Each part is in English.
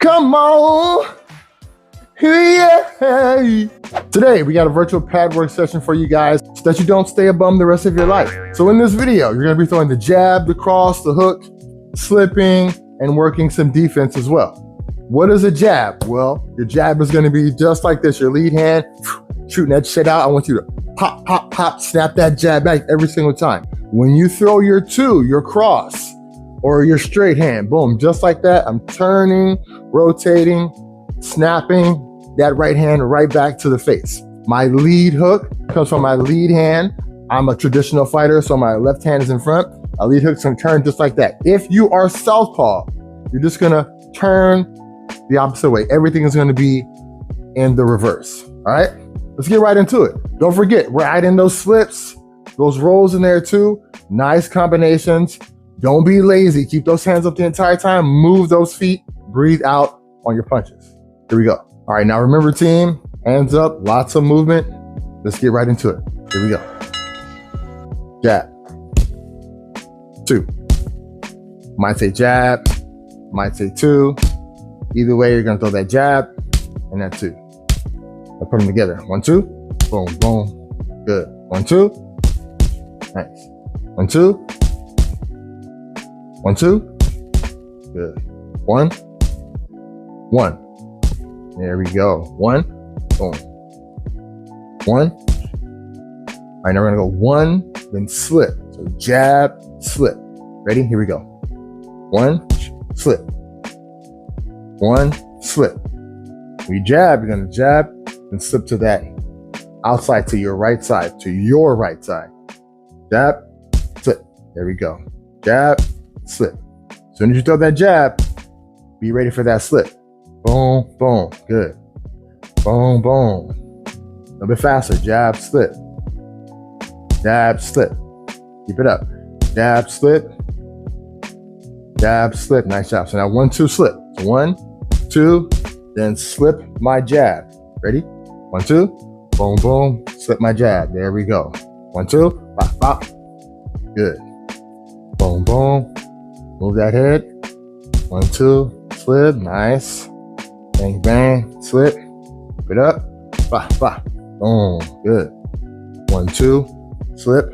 Come on. Yeah. Today, we got a virtual pad work session for you guys so that you don't stay a bum the rest of your life. So in this video, you're gonna be throwing the jab, the cross, the hook, slipping, and working some defense as well. What is a jab? Well, your jab is gonna be just like this. Your lead hand, shooting that shit out. I want you to pop, pop, pop, snap that jab back every single time. When you throw your two, your cross, or your straight hand, boom, just like that, I'm turning, rotating, snapping that right hand right back to the face. My lead hook comes from my lead hand. I'm a traditional fighter, so my left hand is in front. My lead hook's gonna turn just like that. If you are southpaw, you're just gonna turn the opposite way. Everything is gonna be in the reverse, all right? Let's get right into it. Don't forget, right in those slips, those rolls in there too. Nice combinations. Don't be lazy. Keep those hands up the entire time. Move those feet. Breathe out on your punches. Here we go. All right, now remember team, hands up, lots of movement. Let's get right into it. Here we go. Jab. Two. Might say jab, might say two. Either way, you're gonna throw that jab and that two. I'll put them together. 1, 2, boom, boom. Good. 1, 2. Nice. 1, 2. 1, 2. Good. 1. 1. There we go. 1. Boom. 1. All right, now we're gonna go 1, then slip. So jab, slip. Ready? Here we go. 1, slip. 1, slip. When you jab, you're gonna jab and slip to that outside, to your right side, to your right side. Jab, slip. There we go. Jab, slip. As soon as you throw that jab, be ready for that slip. Boom, boom, good. Boom, boom. A little bit faster. Jab, slip. Jab, slip. Keep it up. Jab, slip. Jab, slip. Nice job. So now 1, 2, slip. So 1, 2, then slip my jab. Ready? 1, 2, boom, boom, slip my jab. There we go. 1, 2, pop, pop. Good. Boom, boom. Move that head. 1, 2, slip. Nice. Bang, bang, slip. Keep it up. Bah, bah. Boom. Good. 1, 2, slip.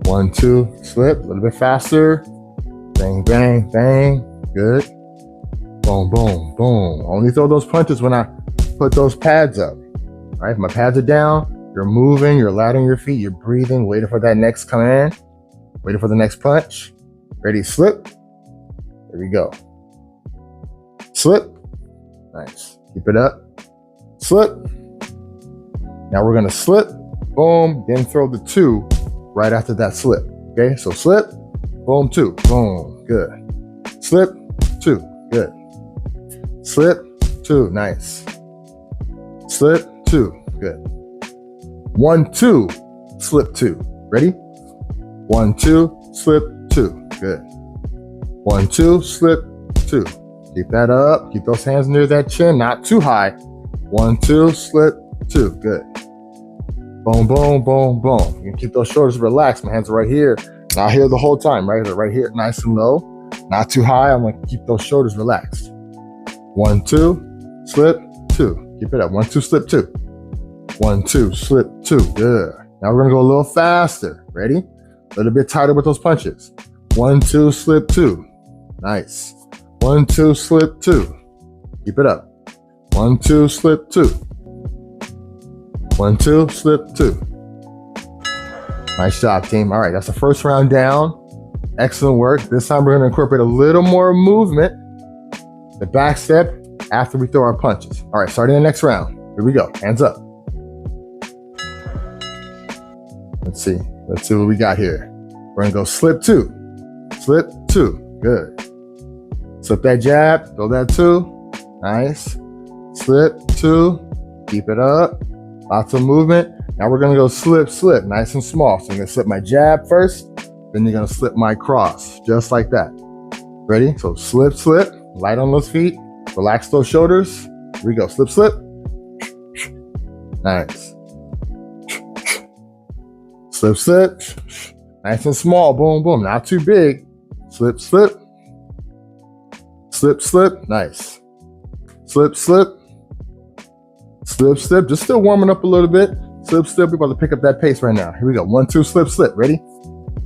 1, 2, slip. A little bit faster. Bang, bang, bang. Good. Boom, boom, boom. Only throw those punches when I put those pads up. All right, if my pads are down, you're moving, you're allowing your feet, you're breathing, waiting for that next command, waiting for the next punch. Ready, slip. There we go. Slip. Nice. Keep it up. Slip. Now we're gonna slip, boom, then throw the two right after that slip. Okay, so slip, boom, two, boom, good. Slip, two, good. Slip, two, nice. Slip, two, good. 1, 2, slip, two. Ready? 1, 2, slip, two, good. 1, 2, slip, two. Keep that up. Keep those hands near that chin, not too high. 1, 2, slip, two, good. Boom, boom, boom, boom. You can keep those shoulders relaxed. My hands are right here. Not here the whole time, right? They're right here, nice and low. Not too high. I'm gonna keep those shoulders relaxed. 1, 2, slip, two. Keep it up. 1, 2, slip, two. 1, 2, slip, two. Good. Now we're gonna go a little faster. Ready? A little bit tighter with those punches. 1, 2, slip, two. Nice. 1, 2, slip, two. Keep it up. 1, 2, slip, two. 1, 2, slip, two. Nice job, team. All right, that's the first round down. Excellent work. This time we're gonna incorporate a little more movement. The back step after we throw our punches. All right, starting the next round. Here we go. Hands up. Let's see what we got here. We're gonna go slip two. Slip two. Good. Slip that jab. Throw that two. Nice. Slip two. Keep it up. Lots of movement. Now we're gonna go slip, slip. Nice and small. So I'm gonna slip my jab first. Then you're gonna slip my cross. Just like that. Ready? So slip, slip. Light on those feet. Relax those shoulders. Here we go. Slip, slip. Nice. Slip, slip. Nice and small. Boom, boom. Not too big. Slip, slip. slip, slip, nice. Slip, slip, slip, slip, just still warming up a little bit. Slip, slip, we're about to pick up that pace right now. Here we go, 1, 2, slip, slip, ready?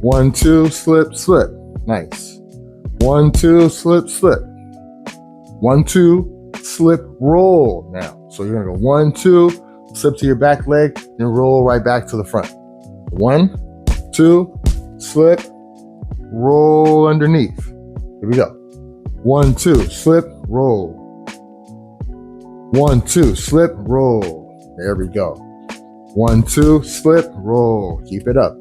1, 2, slip, slip, nice. 1, 2, slip, slip. 1, 2, slip, roll now. So you're gonna go 1, 2, slip to your back leg, then roll right back to the front. 1, 2, slip, roll underneath. Here we go. 1, 2, slip, roll. 1, 2, slip, roll. There we go. 1, 2, slip, roll. Keep it up.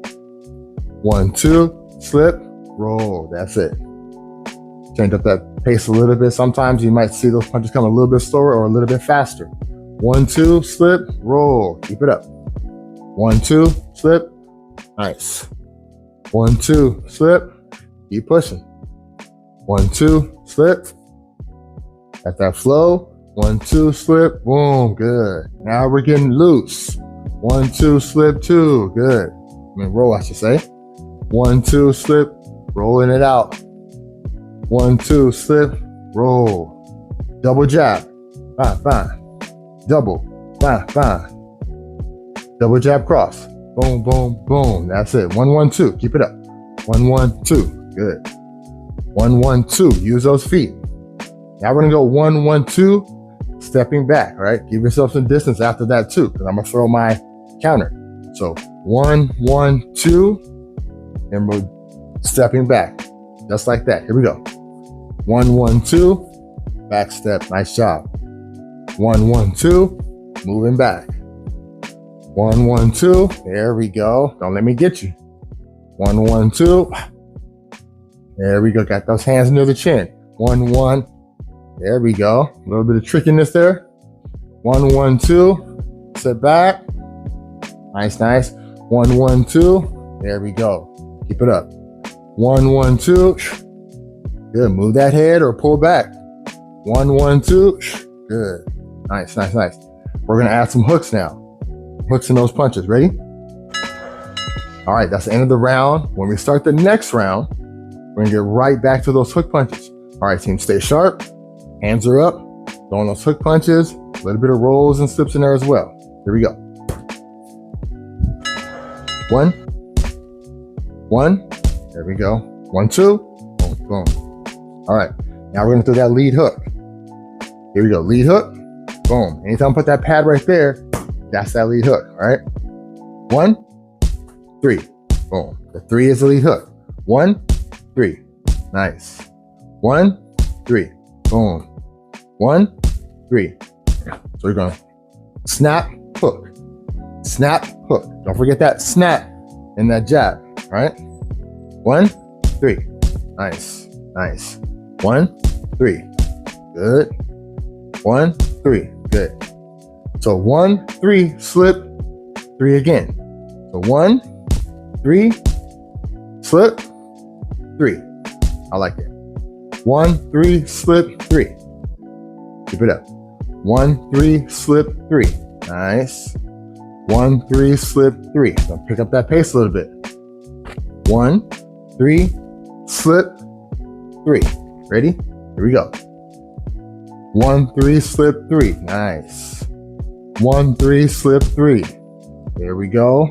1, 2, slip, roll. That's it. Change up that pace a little bit. Sometimes you might see those punches come a little bit slower or a little bit faster. 1, 2, slip, roll. Keep it up. 1, 2, slip. Nice. 1, 2, slip. Keep pushing. 1, 2, slip. Got that flow. 1, 2, slip. Boom. Good. Now we're getting loose. 1, 2, slip, 2. Good. Roll, I should say. 1, 2, slip. Rolling it out. 1, 2, slip, roll. Double jab. Fine, fine. Double. Fine, fine. Double jab cross. Boom, boom, boom. That's it. 1, 1, 2. Keep it up. 1, 1, 2. Good. 1, 1, 2. Use those feet. Now we're going to go 1, 1, 2. Stepping back, right? Give yourself some distance after that too, because I'm going to throw my counter. So 1, 1, 2. And we're stepping back. Just like that. Here we go. 1, 1, 2, back step, nice job. 1, 1, 2, moving back. 1, 1, 2, there we go. Don't let me get you. 1, 1, 2, there we go. Got those hands near the chin. 1, 1, there we go. A little bit of trickiness there. 1, 1, 2, sit back. Nice, nice. 1, 1, 2, there we go. Keep it up. 1, 1, 2. Good. Move that head or pull back. 1, 1, 2. Good. Nice, nice, nice. We're going to add some hooks now. Hooks in those punches. Ready? All right. That's the end of the round. When we start the next round, we're going to get right back to those hook punches. All right, team, stay sharp. Hands are up. Throwing those hook punches. A little bit of rolls and slips in there as well. Here we go. 1, 1. There we go. 1, 2. Boom, boom. All right. Now we're going to throw that lead hook. Here we go. Lead hook. Boom. Anytime I put that pad right there, that's that lead hook. All right. 1, 3. Boom. The 3 is the lead hook. 1, 3. Nice. 1, 3. Boom. 1, 3. So we're going to snap, hook. Snap, hook. Don't forget that snap and that jab. All right. 1, 3. Nice. Nice. 1, 3. Good. 1, 3. Good. So 1, 3, slip, 3 again. So 1, 3, slip, 3. I like it. 1, 3, slip, 3. Keep it up. 1, 3, slip, 3. Nice. 1, 3, slip, 3. So pick up that pace a little bit. 1, 3, slip, 3. Ready? Here we go. 1, 3, slip, 3. Nice. 1, 3, slip, 3. There we go.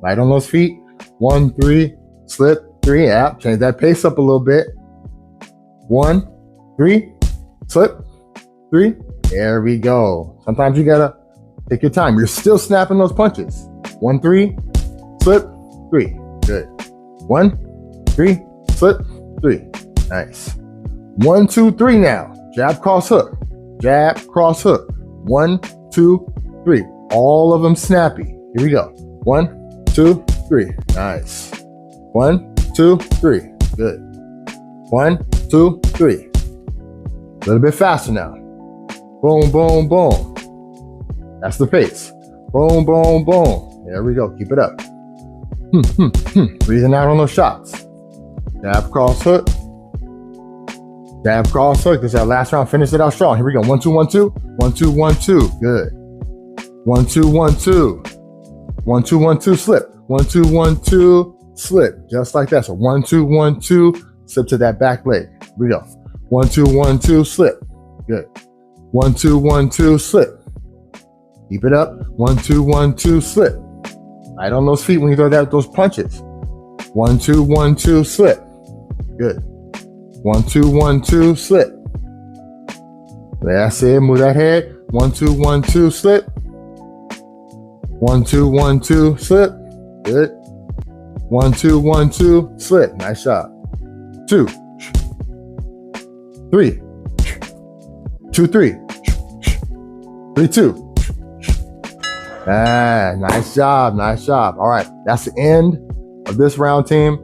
Light on those feet. 1, 3, slip, 3. Yeah, change that pace up a little bit. 1, 3, slip, 3. There we go. Sometimes you gotta take your time. You're still snapping those punches. 1, 3, slip, 3. Good. 1, 3, slip, 3. Nice. 1, 2, 3 now. Jab, cross, hook. Jab, cross, hook. 1, 2, 3. All of them snappy. Here we go. 1, 2, 3. Nice. 1, 2, 3. Good. 1, 2, 3. A little bit faster now. Boom, boom, boom. That's the pace. Boom, boom, boom. There we go. Keep it up. Breathing out on those shots. Jab, cross, hook. Jab, cross, hook. This is our last round. Finish it out strong. Here we go. 1, 2, 1, 2. 1, 2, 1, 2. Good. 1, 2, 1, 2. 1, 2, 1, 2. Slip. 1, 2, 1, 2. Slip. Just like that. So 1, 2, 1, 2. Slip to that back leg. Here we go. 1, 2, 1, 2, slip. Good. 1, 2, 1, 2, slip. Keep it up. 1, 2, 1, 2, slip. Right on those feet when you throw those punches. 1, 2, 1, 2, slip. Good. 1, 2, 1, 2, slip. That's it. Move that head. 1, 2, 1, 2, slip. 1, 2, 1, 2, slip. Good. 1, 2, 1, 2, slip. Nice job. 2, 3, 2, 3, 3, 2. Nice job. Nice job. All right. That's the end of this round, team.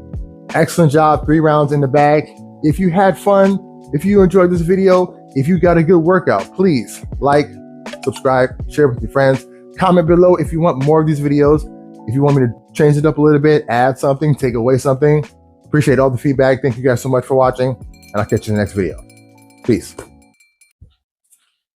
Excellent job. 3 rounds in the bag. If you had fun, if you enjoyed this video, if you got a good workout, please like, subscribe, share with your friends. Comment below if you want more of these videos. If you want me to change it up a little bit, add something, take away something. Appreciate all the feedback. Thank you guys so much for watching, and I'll catch you in the next video. Peace.